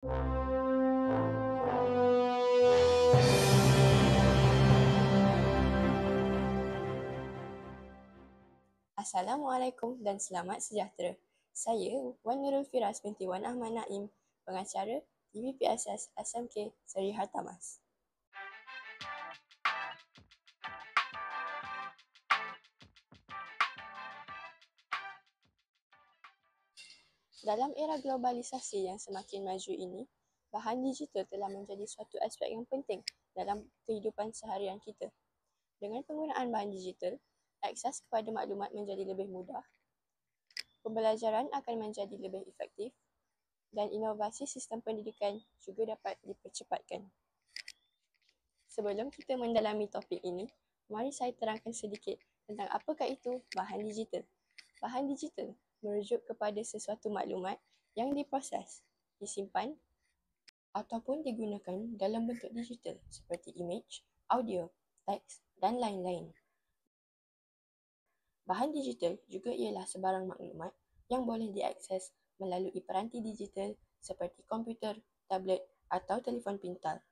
Assalamualaikum dan selamat sejahtera. Saya Wan Nurul Firas binti Wan Ahmad Naim, pengacara TVP Asas SMK Seri Hartamas. Dalam era globalisasi yang semakin maju ini, bahan digital telah menjadi suatu aspek yang penting dalam kehidupan seharian kita. Dengan penggunaan bahan digital, akses kepada maklumat menjadi lebih mudah, pembelajaran akan menjadi lebih efektif dan inovasi sistem pendidikan juga dapat dipercepatkan. Sebelum kita mendalami topik ini, mari saya terangkan sedikit tentang apakah itu bahan digital. Bahan digital merujuk kepada sesuatu maklumat yang diproses, disimpan ataupun digunakan dalam bentuk digital seperti image, audio, teks dan lain-lain. Bahan digital juga ialah sebarang maklumat yang boleh diakses melalui peranti digital seperti komputer, tablet atau telefon pintar.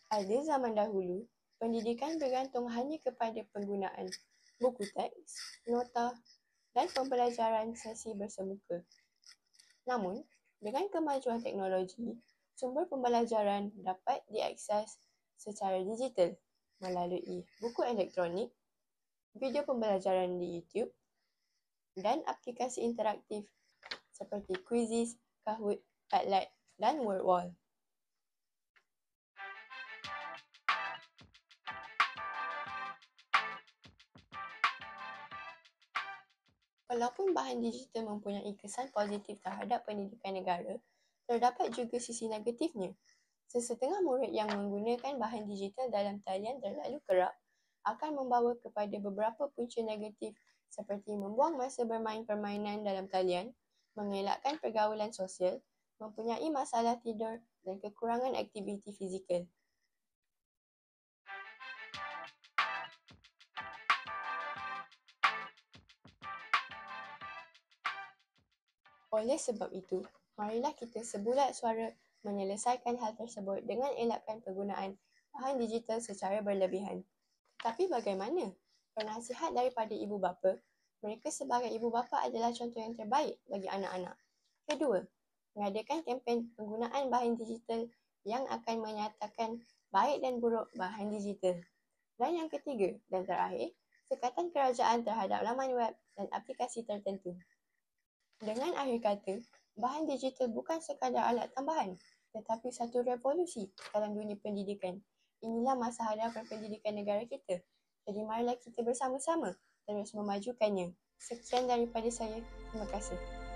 Pada zaman dahulu, pendidikan bergantung hanya kepada penggunaan buku teks, nota dan pembelajaran sesi bersemuka. Namun, dengan kemajuan teknologi, sumber pembelajaran dapat diakses secara digital melalui buku elektronik, video pembelajaran di YouTube dan aplikasi interaktif seperti Quizizz, Kahoot, Padlet dan WordWall. Walaupun bahan digital mempunyai kesan positif terhadap pendidikan negara, terdapat juga sisi negatifnya. Sesetengah murid yang menggunakan bahan digital dalam talian terlalu kerap akan membawa kepada beberapa punca negatif seperti membuang masa bermain permainan dalam talian, mengelakkan pergaulan sosial, mempunyai masalah tidur dan kekurangan aktiviti fizikal. Oleh sebab itu, marilah kita sebulat suara menyelesaikan hal tersebut dengan elakkan penggunaan bahan digital secara berlebihan. Tetapi bagaimana? Penasihat daripada ibu bapa, mereka sebagai ibu bapa adalah contoh yang terbaik bagi anak-anak. Kedua, mengadakan kempen penggunaan bahan digital yang akan menyatakan baik dan buruk bahan digital. Dan yang ketiga dan terakhir, sekatan kerajaan terhadap laman web dan aplikasi tertentu. Dengan akhir kata, bahan digital bukan sekadar alat tambahan, tetapi satu revolusi dalam dunia pendidikan. Inilah masa hadapan pendidikan negara kita. Jadi marilah kita bersama-sama terus memajukannya. Sekian daripada saya. Terima kasih.